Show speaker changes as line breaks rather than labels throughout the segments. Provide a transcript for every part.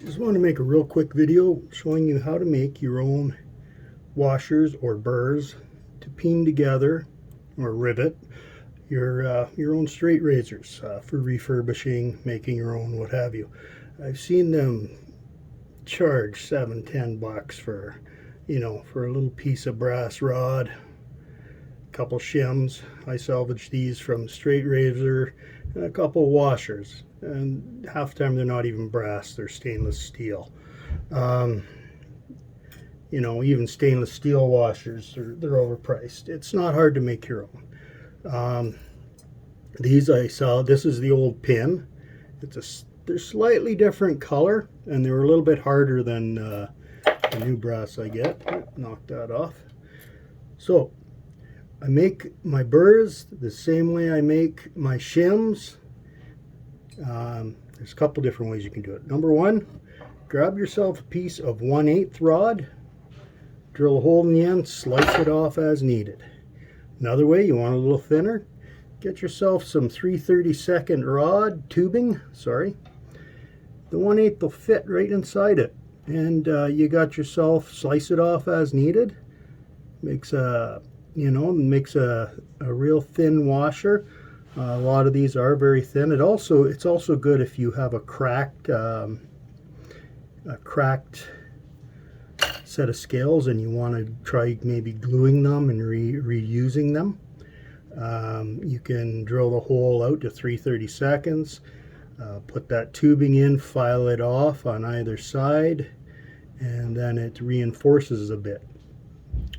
Just want to make a real quick video showing you how to make your own washers or burrs to peen together or rivet your own straight razors for refurbishing, making your own, what have you. I've seen them charge $7-10 for, for a little piece of brass rod, a couple shims. I salvaged these from straight razor and a couple washers, and half the time they're not even brass, they're stainless steel. Even stainless steel washers, they're overpriced. It's not hard to make your own. These I saw, this is the old pin. They're slightly different color, and they're a little bit harder than the new brass I get. Knock that off. So I make my burrs the same way I make my shims. There's a couple different ways you can do it. Number one, grab yourself a piece of 1/8 rod, drill a hole in the end, slice it off as needed. Another way, you want a little thinner, get yourself some 3/32 rod tubing, The 1/8 will fit right inside it, and you got yourself, slice it off as needed. Makes a real thin washer. A lot of these are very thin. It's also good if you have a cracked set of scales and you want to try maybe gluing them and reusing them. You can drill the hole out to 3/32, put that tubing in, file it off on either side, and then it reinforces a bit.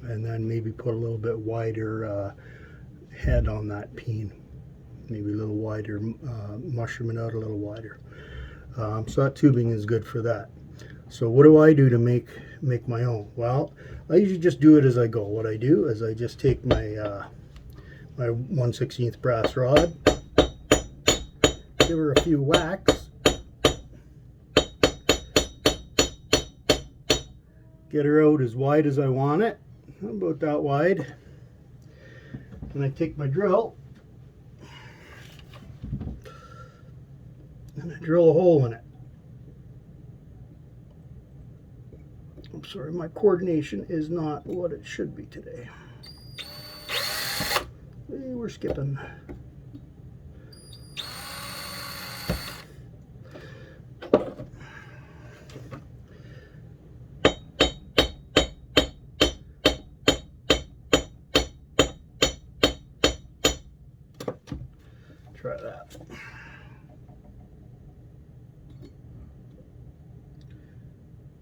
And then maybe put a little bit wider head on that peen. Maybe a little wider, mushroom it out a little wider. So that tubing is good for that. So what do I do to make my own? Well, I usually just do it as I go. What I do is I just take my my 1/16 brass rod, give her a few whacks, get her out as wide as I want it, about that wide, and I take my drill and I drill a hole in it. I'm sorry, my coordination is not what it should be today. We're skipping. Try that.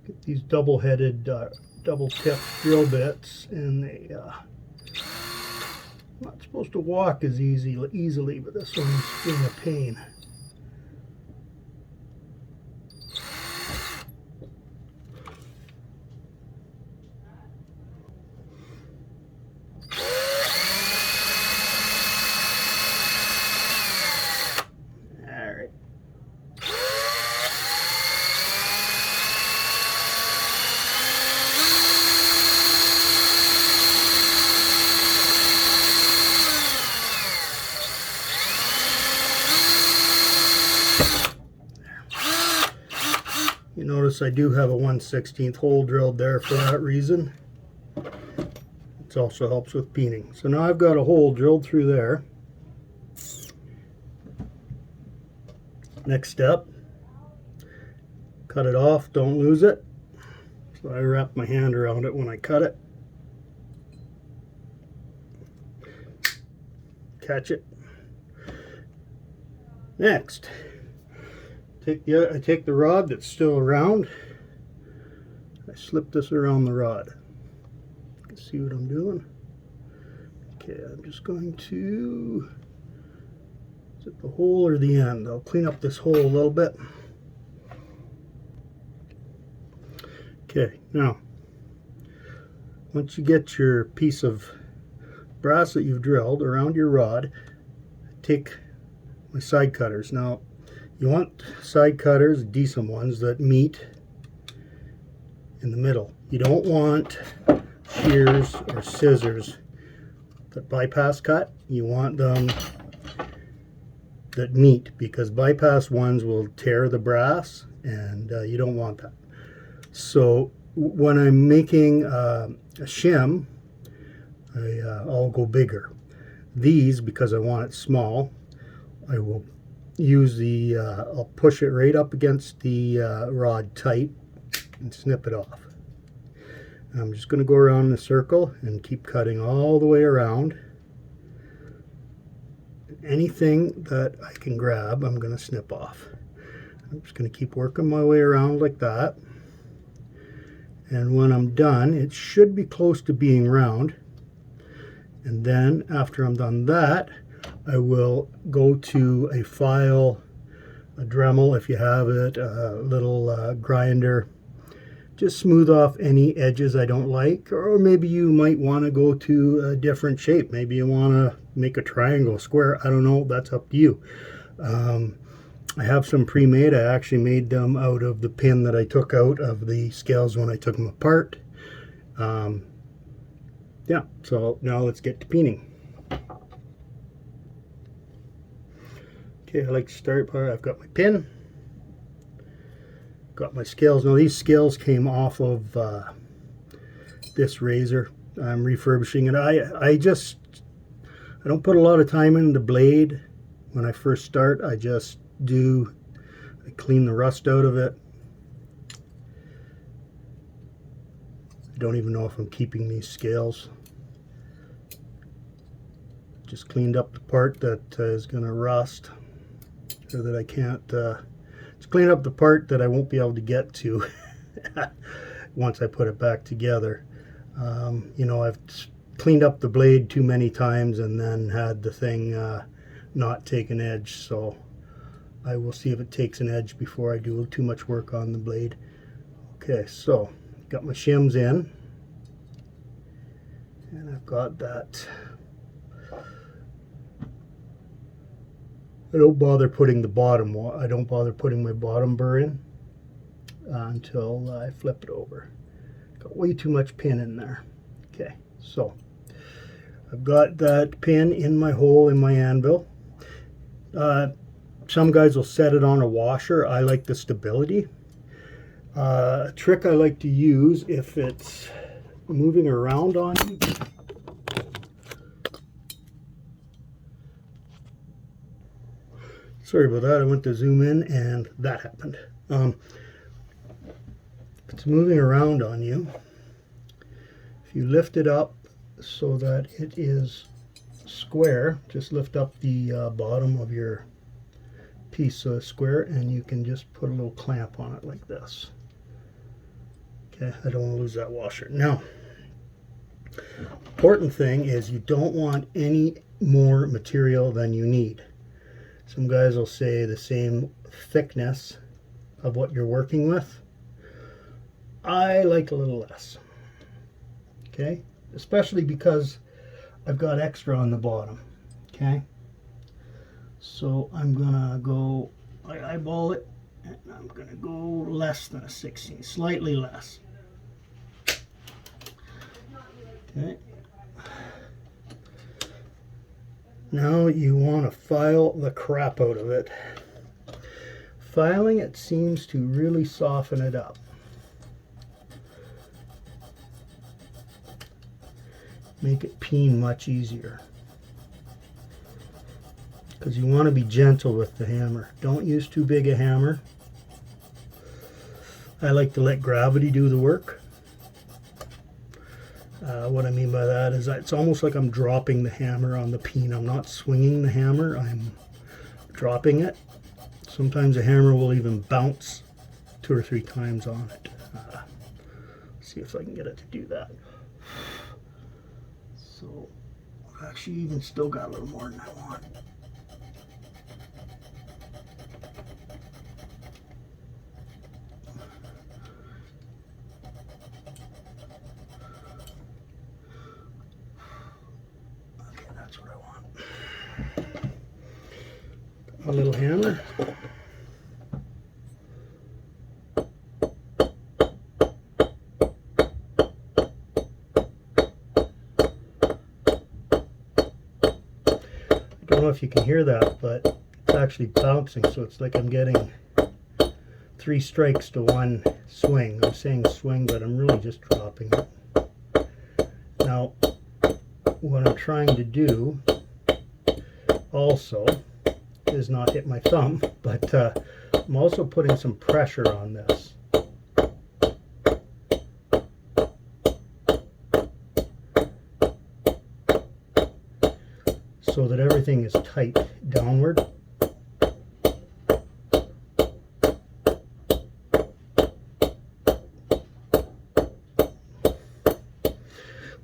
Get these double-headed, double-tipped drill bits, and they not supposed to walk as easily, but this one's being a pain. You notice I do have a 1/16 hole drilled there for that reason. It also helps with peening. So now I've got a hole drilled through there. Next step, cut it off, don't lose it. So I wrap my hand around it when I cut it. Catch it. Next, I take the rod that's still around, I slip this around the rod. You can see what I'm doing. Okay, I'm just going to, is it the hole or the end? I'll clean up this hole a little bit. Okay, now, once you get your piece of brass that you've drilled around your rod, take my side cutters. Now, you want side cutters, decent ones, that meet in the middle. You don't want shears or scissors that bypass cut. You want them that meet, because bypass ones will tear the brass and you don't want that. So when I'm making a shim, I'll go bigger. These, because I want it small, I will use the, I'll push it right up against the rod tight and snip it off. And I'm just going to go around in a circle and keep cutting all the way around. Anything that I can grab, I'm going to snip off. I'm just going to keep working my way around like that. And when I'm done, it should be close to being round. And then after I'm done that, I will go to a file, a Dremel if you have it, a little grinder. Just smooth off any edges I don't like, or maybe you might want to go to a different shape. Maybe you want to make a triangle, square, I don't know, that's up to you. I have some pre-made. I actually made them out of the pin that I took out of the scales when I took them apart. Yeah, so now let's get to peening. Okay, I like to start by, I've got my pin, got my scales. Now these scales came off of this razor. I'm refurbishing it. I don't put a lot of time in the blade when I first start. I clean the rust out of it. I don't even know if I'm keeping these scales. Just cleaned up the part that is going to rust, or that I can't, just clean up the part that I won't be able to get to once I put it back together. You know, I've cleaned up the blade too many times and then had the thing not take an edge, so I will see if it takes an edge before I do too much work on the blade. Okay, so got my shims in, and I've got that. I don't bother putting the bottom one. I don't bother putting my bottom burr in until I flip it over. Got way too much pin in there. Okay, so I've got that pin in my hole in my anvil. Some guys will set it on a washer. I like the stability. A trick I like to use if it's moving around on you. Sorry about that, I went to zoom in and that happened. If it's moving around on you, if you lift it up so that it is square, just lift up the bottom of your piece so it's square, and you can just put a little clamp on it like this. Okay, I don't want to lose that washer. Now, important thing is you don't want any more material than you need. Some guys will say the same thickness of what you're working with. I like a little less. Okay, especially because I've got extra on the bottom. Okay, so I'm gonna go, I eyeball it, and I'm gonna go less than a 16th, slightly less. Okay. Now you want to file the crap out of it. Filing it seems to really soften it up. Make it peen much easier. Because you want to be gentle with the hammer. Don't use too big a hammer. I like to let gravity do the work. What I mean by that is that it's almost like I'm dropping the hammer on the peen. I'm not swinging the hammer, I'm dropping it. Sometimes the hammer will even bounce 2 or 3 times on it. Let's see if I can get it to do that. So I've actually even still got a little more than I want. A little hammer. I don't know if you can hear that, but it's actually bouncing, so it's like I'm getting 3 strikes to 1 swing. I'm saying swing, but I'm really just dropping it. Now, what I'm trying to do also is not hit my thumb, but I'm also putting some pressure on this. So that everything is tight downward.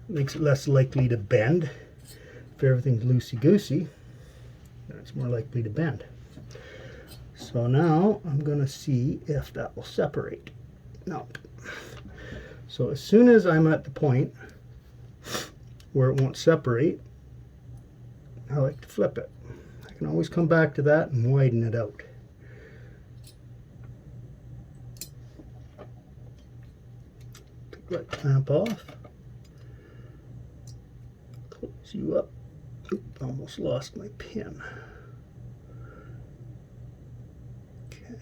Makes it less likely to bend. If everything's loosey-goosey, then it's more likely to bend. So now I'm going to see if that will separate. No. So as soon as I'm at the point where it won't separate, I like to flip it. I can always come back to that and widen it out. Take that clamp off. Close you up. Oop, almost lost my pin. Okay.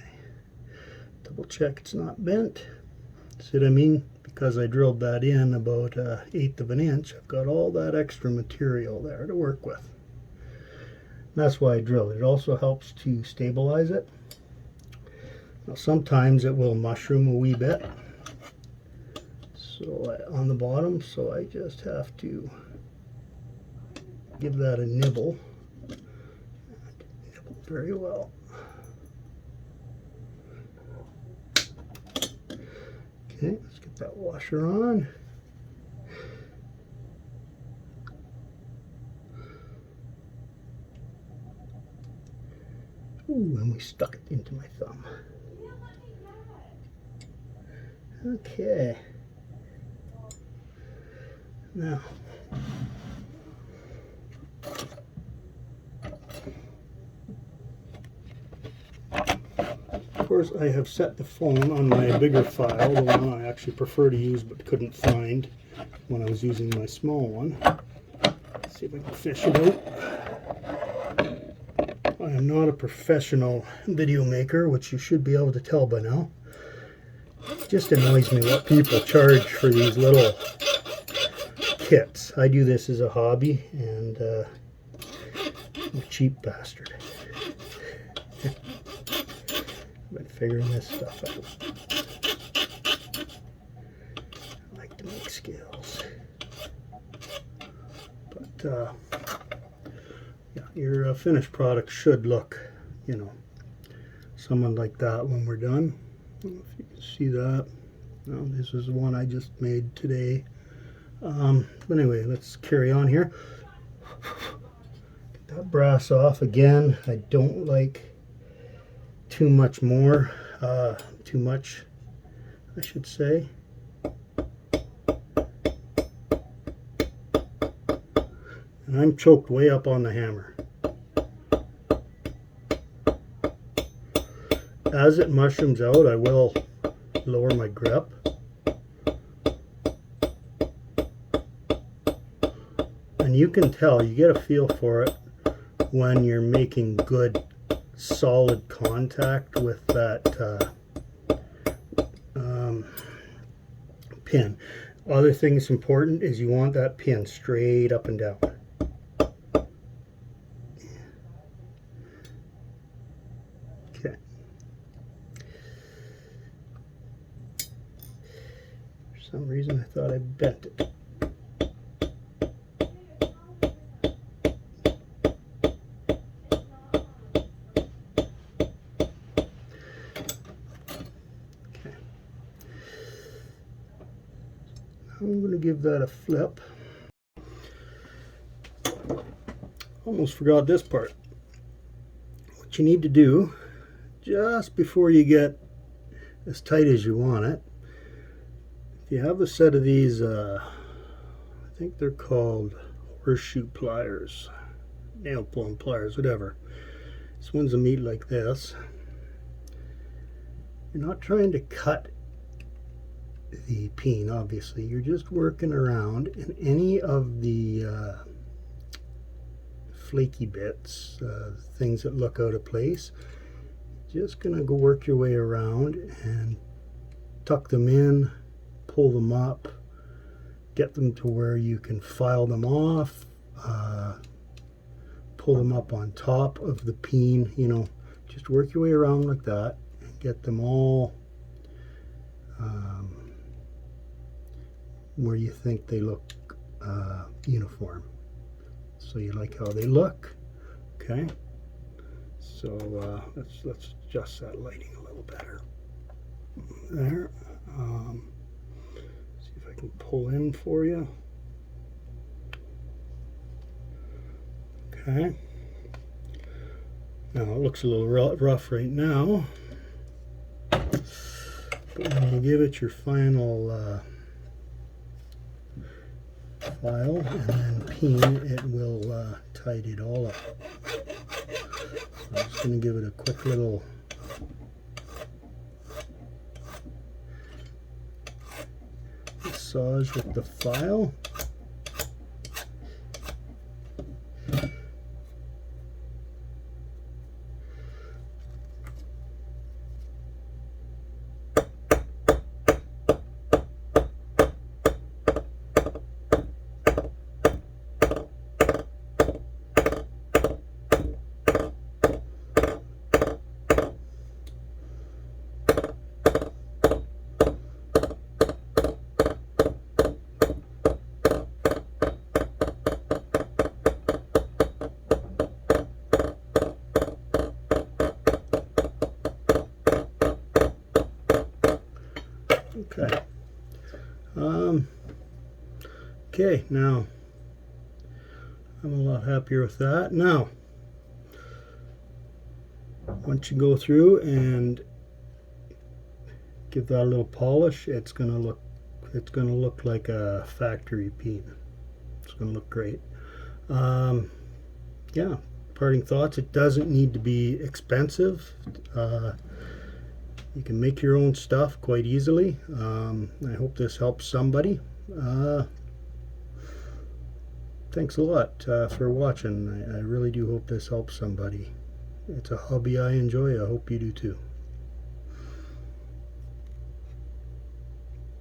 Double check it's not bent. See what I mean? Because I drilled that in about 1/8 of an inch, I've got all that extra material there to work with. And that's why I drill it. It also helps to stabilize it. Now sometimes it will mushroom a wee bit on the bottom, so I just have to give that a nibble. Nibble very well. Okay, let's get that washer on. Ooh, and we stuck it into my thumb. Okay. Now, of course, I have set the phone on my bigger file, the one I actually prefer to use but couldn't find when I was using my small one. Let's see if I can fish it out. I am not a professional video maker, which you should be able to tell by now. It just annoys me what people charge for these little kits. I do this as a hobby, and I'm a cheap bastard. I've been figuring this stuff out. I like to make scales. But yeah, your finished product should look, you know, somewhat like that when we're done. I don't know if you can see that. No, this is the one I just made today. But anyway, let's carry on here. Get that brass off again. I don't like too much more. Too much, I should say. And I'm choked way up on the hammer. As it mushrooms out, I will lower my grip. And you can tell, you get a feel for it when you're making good solid contact with that pin. Other thing that's important is you want that pin straight up and down. Okay. For some reason I thought I bent it. I'm going to give that a flip. Almost forgot this part. What you need to do just before you get as tight as you want it, if you have a set of these, I think they're called horseshoe pliers, nail pulling pliers, whatever. This one's a meat like this. You're not trying to cut the peen, obviously. You're just working around, and any of the flaky bits, things that look out of place, just gonna go work your way around and tuck them in, pull them up, get them to where you can file them off, pull them up on top of the peen, you know, just work your way around like that and get them all where you think they look uniform. So you like how they look, okay? So let's adjust that lighting a little better. There. See if I can pull in for you. Okay. Now it looks a little rough right now, but when you give it your final file and then peen, it will tidy it all up. I'm just going to give it a quick little massage with the file. Okay. Okay, now I'm a lot happier with that. Now, once you go through and give that a little polish, it's gonna look like a factory peen. It's gonna look great. Yeah, parting thoughts. It doesn't need to be expensive. You can make your own stuff quite easily. I hope this helps somebody. Thanks a lot for watching. I really do hope this helps somebody. It's a hobby I enjoy. I hope you do too.